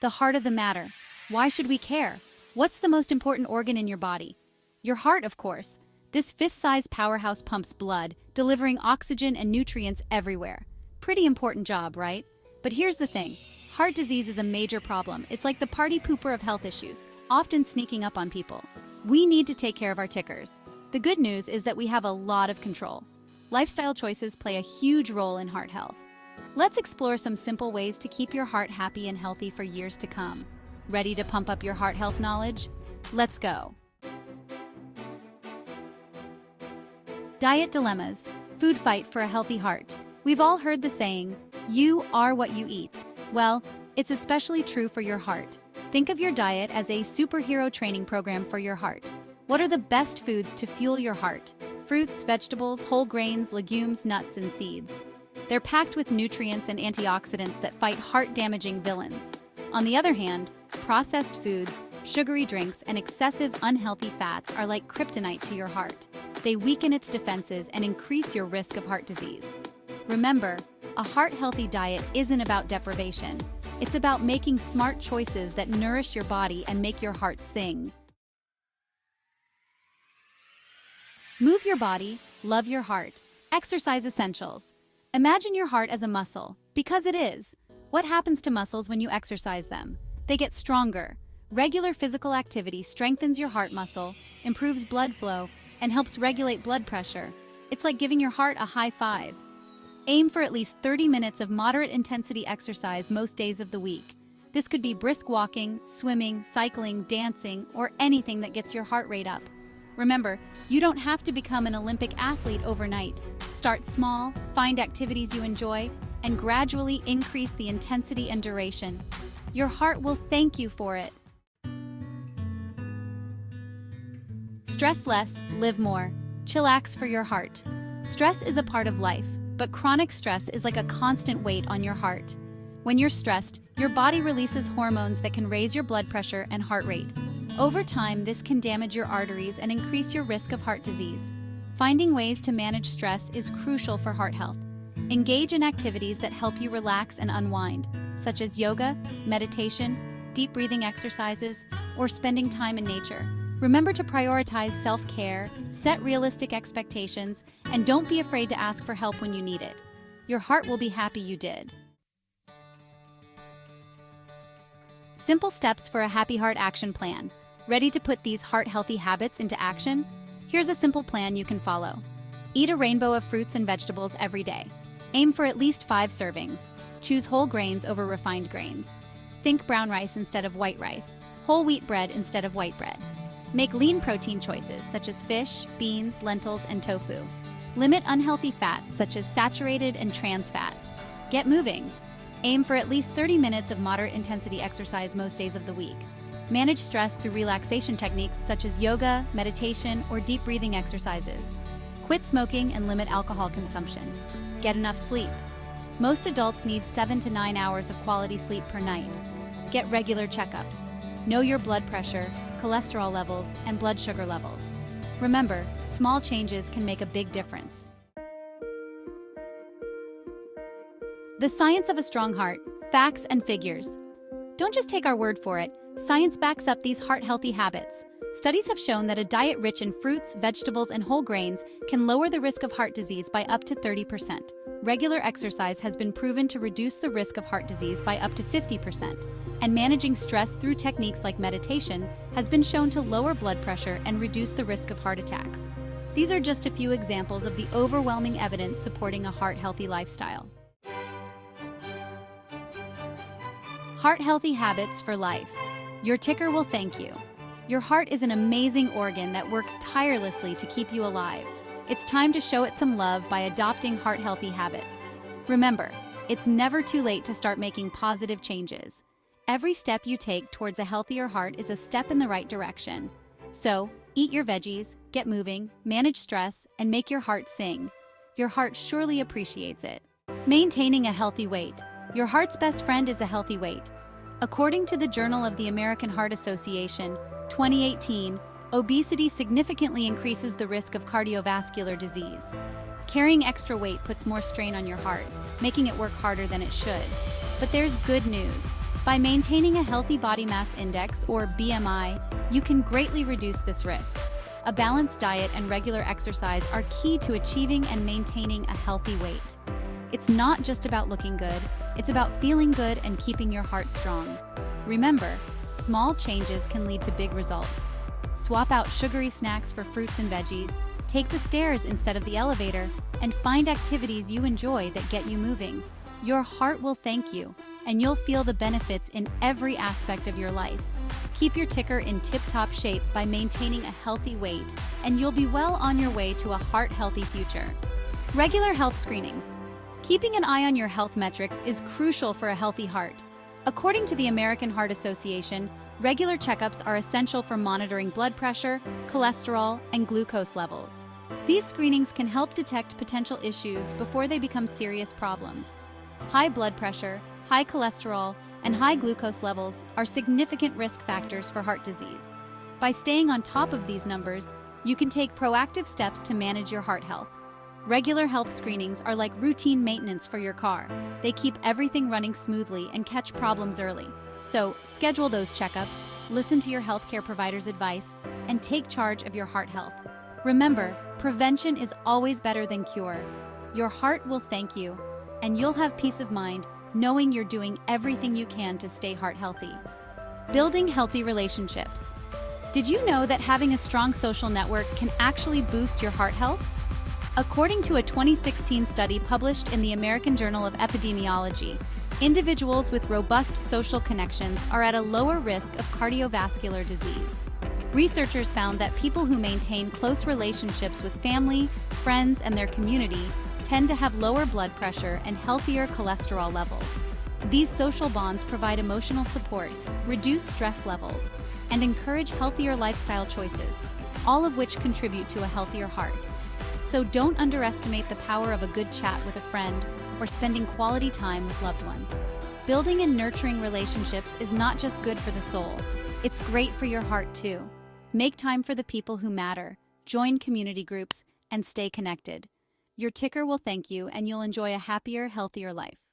The heart of the matter. Why should we care? What's the most important organ in your body? Your heart, of course. This fist-sized powerhouse pumps blood, delivering oxygen and nutrients everywhere. Pretty important job, right? But here's the thing. Heart disease is a major problem. It's like the party pooper of health issues, often sneaking up on people. We need to take care of our tickers. The good news is that we have a lot of control. Lifestyle choices play a huge role in heart health. Let's explore some simple ways to keep your heart happy and healthy for years to come. Ready to pump up your heart health knowledge? Let's go. Diet dilemmas. Food fight for a healthy heart. We've all heard the saying, you are what you eat. Well, it's especially true for your heart. Think of your diet as a superhero training program for your heart. What are the best foods to fuel your heart? Fruits, vegetables, whole grains, legumes, nuts, and seeds. They're packed with nutrients and antioxidants that fight heart-damaging villains. On the other hand, processed foods, sugary drinks, and excessive unhealthy fats are like kryptonite to your heart. They weaken its defenses and increase your risk of heart disease. Remember, a heart-healthy diet isn't about deprivation. It's about making smart choices that nourish your body and make your heart sing. Move your body, love your heart. Exercise essentials. Imagine your heart as a muscle, because it is. What happens to muscles when you exercise them? They get stronger. Regular physical activity strengthens your heart muscle, improves blood flow, and helps regulate blood pressure. It's like giving your heart a high five. Aim for at least 30 minutes of moderate intensity exercise most days of the week. This could be brisk walking, swimming, cycling, dancing, or anything that gets your heart rate up. Remember, you don't have to become an Olympic athlete overnight. Start small, find activities you enjoy, and gradually increase the intensity and duration. Your heart will thank you for it. Stress less, live more. Chillax for your heart. Stress is a part of life, but chronic stress is like a constant weight on your heart. When you're stressed, your body releases hormones that can raise your blood pressure and heart rate. Over time, this can damage your arteries and increase your risk of heart disease. Finding ways to manage stress is crucial for heart health. Engage in activities that help you relax and unwind, such as yoga, meditation, deep breathing exercises, or spending time in nature. Remember to prioritize self-care, set realistic expectations, and don't be afraid to ask for help when you need it. Your heart will be happy you did. Simple steps for a happy heart action plan. Ready to put these heart-healthy habits into action? Here's a simple plan you can follow. Eat a rainbow of fruits and vegetables every day. Aim for at least 5 servings. Choose whole grains over refined grains. Think brown rice instead of white rice. Whole wheat bread instead of white bread. Make lean protein choices such as fish, beans, lentils, and tofu. Limit unhealthy fats such as saturated and trans fats. Get moving. Aim for at least 30 minutes of moderate intensity exercise most days of the week. Manage stress through relaxation techniques such as yoga, meditation, or deep breathing exercises. Quit smoking and limit alcohol consumption. Get enough sleep. Most adults need 7 to 9 hours of quality sleep per night. Get regular checkups. Know your blood pressure, cholesterol levels, and blood sugar levels. Remember, small changes can make a big difference. The science of a strong heart, facts and figures. Don't just take our word for it. Science backs up these heart-healthy habits. Studies have shown that a diet rich in fruits, vegetables, and whole grains can lower the risk of heart disease by up to 30%. Regular exercise has been proven to reduce the risk of heart disease by up to 50%. And managing stress through techniques like meditation has been shown to lower blood pressure and reduce the risk of heart attacks. These are just a few examples of the overwhelming evidence supporting a heart-healthy lifestyle. Heart-healthy habits for life. Your ticker will thank you. Your heart is an amazing organ that works tirelessly to keep you alive. It's time to show it some love by adopting heart-healthy habits. Remember, it's never too late to start making positive changes. Every step you take towards a healthier heart is a step in the right direction. So, eat your veggies, get moving, manage stress, and make your heart sing. Your heart surely appreciates it. Maintaining a healthy weight. Your heart's best friend is a healthy weight. According to the Journal of the American Heart Association, 2018, obesity significantly increases the risk of cardiovascular disease. Carrying extra weight puts more strain on your heart, making it work harder than it should. But there's good news. By maintaining a healthy body mass index, or BMI, you can greatly reduce this risk. A balanced diet and regular exercise are key to achieving and maintaining a healthy weight. It's not just about looking good, it's about feeling good and keeping your heart strong. Remember, small changes can lead to big results. Swap out sugary snacks for fruits and veggies, take the stairs instead of the elevator, and find activities you enjoy that get you moving. Your heart will thank you, and you'll feel the benefits in every aspect of your life. Keep your ticker in tip-top shape by maintaining a healthy weight, and you'll be well on your way to a heart-healthy future. Regular health screenings. Keeping an eye on your health metrics is crucial for a healthy heart. According to the American Heart Association, regular checkups are essential for monitoring blood pressure, cholesterol, and glucose levels. These screenings can help detect potential issues before they become serious problems. High blood pressure, high cholesterol, and high glucose levels are significant risk factors for heart disease. By staying on top of these numbers, you can take proactive steps to manage your heart health. Regular health screenings are like routine maintenance for your car. They keep everything running smoothly and catch problems early. So, schedule those checkups, listen to your healthcare provider's advice, and take charge of your heart health. Remember, prevention is always better than cure. Your heart will thank you, and you'll have peace of mind knowing you're doing everything you can to stay heart healthy. Building healthy relationships. Did you know that having a strong social network can actually boost your heart health? According to a 2016 study published in the American Journal of Epidemiology, individuals with robust social connections are at a lower risk of cardiovascular disease. Researchers found that people who maintain close relationships with family, friends, and their community tend to have lower blood pressure and healthier cholesterol levels. These social bonds provide emotional support, reduce stress levels, and encourage healthier lifestyle choices, all of which contribute to a healthier heart. So don't underestimate the power of a good chat with a friend or spending quality time with loved ones. Building and nurturing relationships is not just good for the soul, it's great for your heart too. Make time for the people who matter, join community groups, and stay connected. Your ticker will thank you, and you'll enjoy a happier, healthier life.